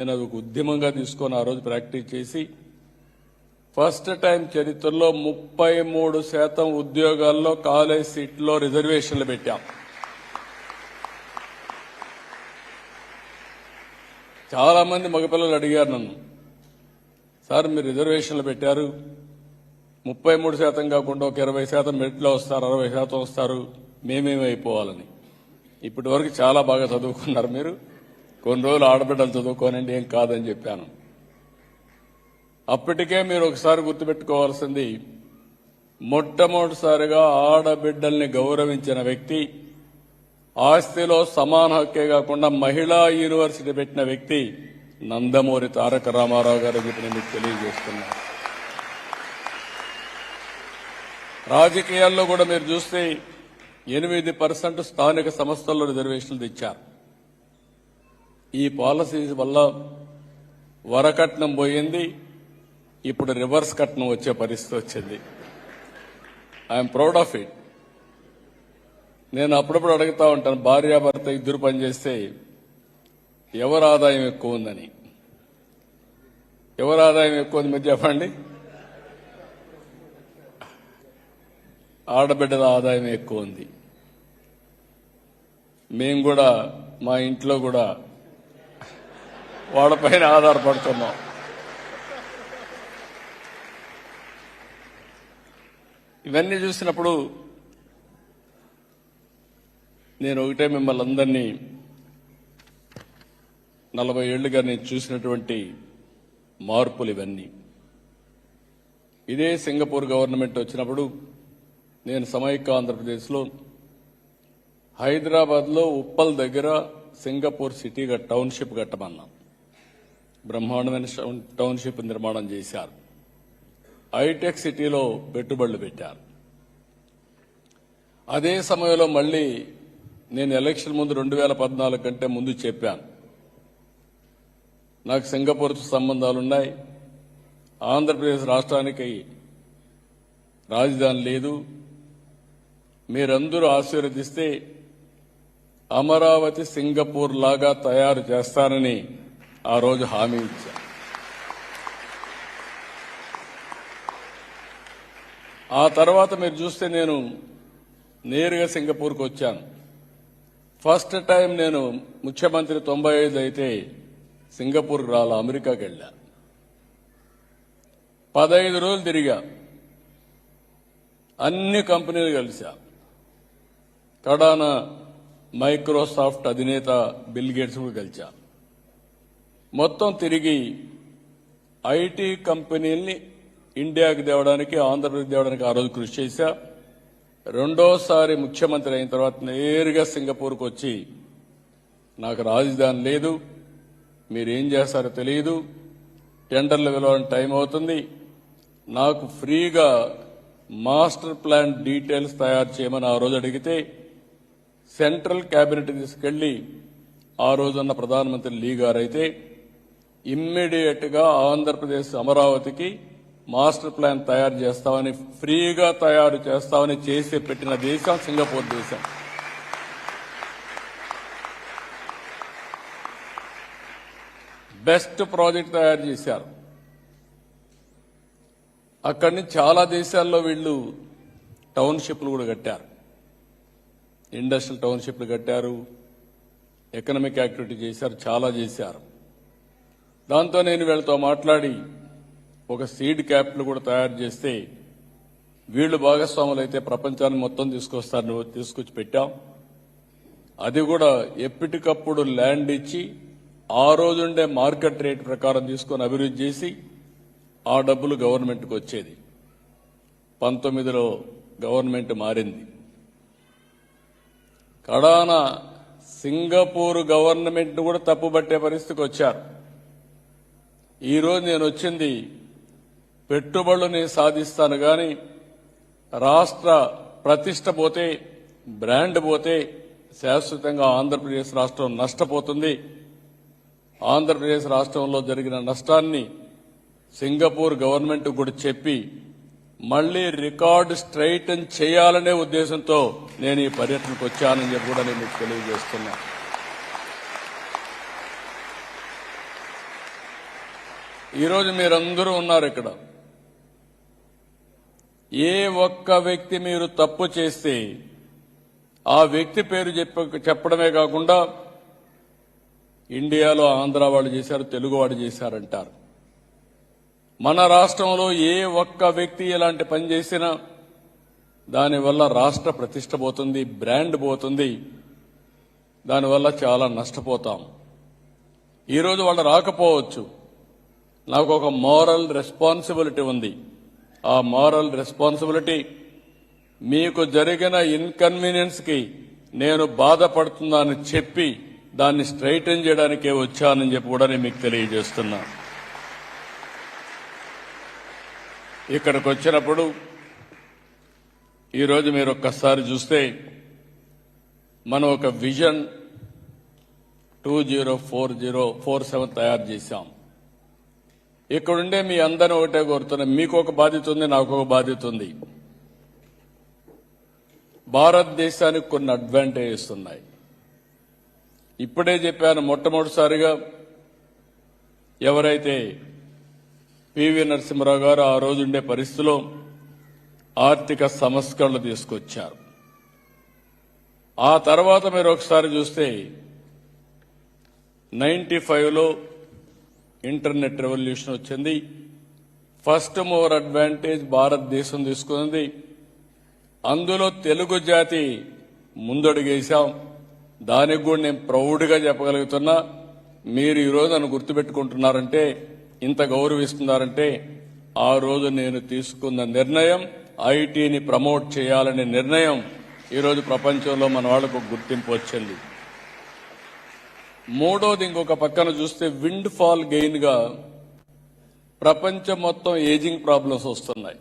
నేను అది ఒక ఉద్యమంగా తీసుకొని ఆ రోజు ప్రాక్టీస్ చేసి ఫస్ట్ టైం చరిత్రలో 33% ఉద్యోగాల్లో కాలేజ్ సీట్లో రిజర్వేషన్లు పెట్టాం. చాలా మంది మగపిల్లలు అడిగారు నన్ను, సార్ మీరు రిజర్వేషన్లు పెట్టారు 33% కాకుండా ఒక 20% మెరిట్లో వస్తారు, 60% వస్తారు, మేమేమైపోవాలని. ఇప్పటి వరకు చాలా బాగా చదువుకున్నారు మీరు, కొన్ని రోజులు ఆడబిడ్డలు చదువుకోనండి, ఏం కాదని చెప్పాను. అప్పటికే మీరు ఒకసారి గుర్తుపెట్టుకోవాల్సింది, మొట్టమొదటిసారిగా ఆడబిడ్డల్ని గౌరవించిన వ్యక్తి, ఆస్తిలో సమాన హక్కే కాకుండా మహిళా యూనివర్సిటీ పెట్టిన వ్యక్తి నందమూరి తారక రామారావు గారు చెప్పి నేను మీకు తెలియజేస్తున్నాను. రాజకీయాల్లో కూడా మీరు చూస్తే 8% స్థానిక సంస్థల్లో రిజర్వేషన్లు తెచ్చారు. ఈ పాలసీస్ వల్ల వరకట్నం పోయింది, ఇప్పుడు రివర్స్ కట్నం వచ్చే పరిస్థితి వచ్చింది. I'm proud of it. నేను అప్పుడప్పుడు అడుగుతా ఉంటాను, భార్యాభర్త ఇద్దరు పనిచేస్తే ఎవరి ఆదాయం ఎక్కువ ఉందని. ఎవరి ఆదాయం ఎక్కువ ఉంది మీరు చెప్పండి? ఆడబిడ్డల ఆదాయం ఎక్కువ ఉంది. మేము కూడా మా ఇంట్లో కూడా వాళ్ళపైన ఆధారపడుతున్నాం. ఇవన్నీ చూసినప్పుడు నేను ఒకటే మిమ్మల్ని అందరినీ 40 ఏళ్లుగా నేను చూసినటువంటి మార్పులు ఇవన్నీ. ఇదే సింగపూర్ గవర్నమెంట్ వచ్చినప్పుడు నేను సమైక్య ఆంధ్రప్రదేశ్లో హైదరాబాద్లో ఉప్పల్ దగ్గర సింగపూర్ సిటీ టౌన్షిప్ కట్టమన్నాం. బ్రహ్మాండమైన టౌన్షిప్ నిర్మాణం చేశారు. హైటెక్ సిటీలో పెట్టుబడులు పెట్టారు. అదే సమయంలో మళ్లీ నేను ఎలక్షన్ ముందు 2014 కంటే ముందు చెప్పాను, నాకు సింగపూర్తో సంబంధాలున్నాయి, ఆంధ్రప్రదేశ్ రాష్ట్రానికి రాజధాని లేదు, మీరందరూ ఆశీర్వదిస్తే అమరావతి సింగపూర్ లాగా తయారు చేస్తానని ఆ రోజు హామీ ఇచ్చాను. ఆ తర్వాత మీరు చూస్తే నేను నేరుగా సింగపూర్కు వచ్చాను. ఫస్ట్ టైం నేను ముఖ్యమంత్రి 95 అయితే సింగపూర్కి రాలా, అమెరికాకి వెళ్ళా. 15 రోజులు తిరిగా, అన్ని కంపెనీలు కలిసా. కడాన మైక్రోసాఫ్ట్ అధినేత బిల్ గేట్స్ కూడా కలిసా. మొత్తం తిరిగి ఐటీ కంపెనీల్ని ఇండియాకి తేవడానికి, ఆంధ్రప్రదేశ్ తేవడానికి ఆ రోజు కృషి చేశా. రెండోసారి ముఖ్యమంత్రి అయిన తర్వాత నేరుగా సింగపూర్కు వచ్చి, నాకు రాజధాని లేదు, మీరేం చేస్తారో తెలియదు, టెండర్లు పిలవడానికి టైం అవుతుంది, నాకు ఫ్రీగా మాస్టర్ ప్లాన్ డీటెయిల్స్ తయారు చేయమని ఆ రోజు అడిగితే సెంట్రల్ క్యాబినెట్ తీసుకెళ్లి ఆ రోజున్న ప్రధానమంత్రి లీ గారైతే ఇమ్మీడియట్ గా ఆంధ్రప్రదేశ్ అమరావతికి మాస్టర్ ప్లాన్ తయారు చేస్తామని, ఫ్రీగా తయారు చేస్తామని చేసి పెట్టిన దేశం సింగపూర్ దేశం. బెస్ట్ ప్రాజెక్ట్ తయారు చేశారు. అక్కడి నుంచి చాలా దేశాల్లో వీళ్ళు టౌన్షిప్లు కూడా కట్టారు, ఇండస్ట్రియల్ టౌన్షిప్లు కట్టారు, ఎకనామిక్ యాక్టివిటీ చేశారు, చాలా చేశారు. దాంతో నేను వీళ్ళతో మాట్లాడి ఒక సీడ్ క్యాపిటల్ కూడా తయారు చేస్తే వీళ్ళు భాగస్వాములు అయితే ప్రపంచాన్ని మొత్తం తీసుకొచ్చి పెట్టాం. అది కూడా ఎప్పటికప్పుడు ల్యాండ్ ఇచ్చి ఆ రోజుండే మార్కెట్ రేట్ ప్రకారం తీసుకొని అభివృద్ధి చేసి ఆ డబ్బులు గవర్నమెంట్కి వచ్చేది. 19లో గవర్నమెంట్ మారింది. కడాన సింగపూర్ గవర్నమెంట్ కూడా తప్పుబట్టే పరిస్థితికి వచ్చారు. ఈరోజు నేను వచ్చింది పెట్టుబడులని సాధిస్తాను గాని రాష్ట్ర ప్రతిష్ట పోతే, బ్రాండ్ పోతే శాశ్వతంగా ఆంధ్రప్రదేశ్ రాష్ట్రం నష్టపోతుంది. ఆంధ్రప్రదేశ్ రాష్ట్రంలో జరిగిన నష్టాన్ని సింగపూర్ గవర్నమెంట్ కూడా చెప్పి మళ్లీ రికార్డు స్ట్రైటన్ చేయాలనే ఉద్దేశంతో నేను ఈ పర్యటనకు వచ్చానని చెప్పి కూడా నేను మీకు తెలియజేస్తున్నా. ఈరోజు మీరందరూ ఉన్నారు ఇక్కడ. ఏ ఒక్క వ్యక్తి మీరు తప్పు చేస్తే ఆ వ్యక్తి పేరు చెప్పడమే కాకుండా ఇండియాలో ఆంధ్ర వాళ్ళు చేశారు, తెలుగు వాడు చేశారంటారు. మన రాష్ట్రంలో ఏ ఒక్క వ్యక్తి ఇలాంటి పని చేసినా దానివల్ల రాష్ట్ర ప్రతిష్ట పోతుంది, బ్రాండ్ పోతుంది. దానివల్ల చాలా నష్టపోతాం. ఈరోజు వాళ్ళు రాకపోవచ్చు. నాకు ఒక మోరల్ రెస్పాన్సిబిలిటీ ఉంది. ఆ మోరల్ రెస్పాన్సిబిలిటీ మీకు జరిగిన ఇన్కన్వీనియన్స్ కి నేను బాధపడుతున్నానని చెప్పి దాన్ని స్ట్రైటన్ చేయడానికే వచ్చానని చెప్పి కూడా నేను మీకు తెలియజేస్తున్నా. ఇక్కడికి వచ్చినప్పుడు ఈరోజు మీరు ఒక్కసారి చూస్తే మనం ఒక విజన్ 2047 తయారు చేశాం. ఇక్కడుండే మీ అందరిని ఒకటే కోరుతున్నా, మీకు ఒక బాధ్యత ఉంది, నాకు ఒక బాధ్యత ఉంది. భారతదేశానికి కొన్ని అడ్వాంటేజెస్ ఉన్నాయి. ఇప్పుడే చెప్పాను, మొట్టమొదటిసారిగా ఎవరైతే పివి నరసింహారావు గారు ఆ రోజు ఉండే పరిస్థితిలో ఆర్థిక సంస్కరణలు తీసుకొచ్చారు. ఆ తర్వాత మీరు ఒకసారి చూస్తే 95లో ఇంటర్నెట్ రెవల్యూషన్ వచ్చింది. ఫస్ట్ మూవర్ అడ్వాంటేజ్ భారతదేశం తీసుకుంది. అందులో తెలుగు జాతి ముందడుగేశాం. దానికి కూడా నేను ప్రౌడ్గా చెప్పగలుగుతున్నా. మీరు ఈరోజు నన్ను గుర్తుపెట్టుకుంటున్నారంటే, ఇంత గౌరవిస్తున్నారంటే, ఆ రోజు నేను తీసుకున్న నిర్ణయం ఐటీని ప్రమోట్ చేయాలనే నిర్ణయం ఈరోజు ప్రపంచంలో మన వాళ్లకు గుర్తింపు వచ్చింది. మూడోది, ఇంకొక పక్కన చూస్తే విండ్ ఫాల్ గెయిన్ గా ప్రపంచం మొత్తం ఏజింగ్ ప్రాబ్లమ్స్ వస్తున్నాయి.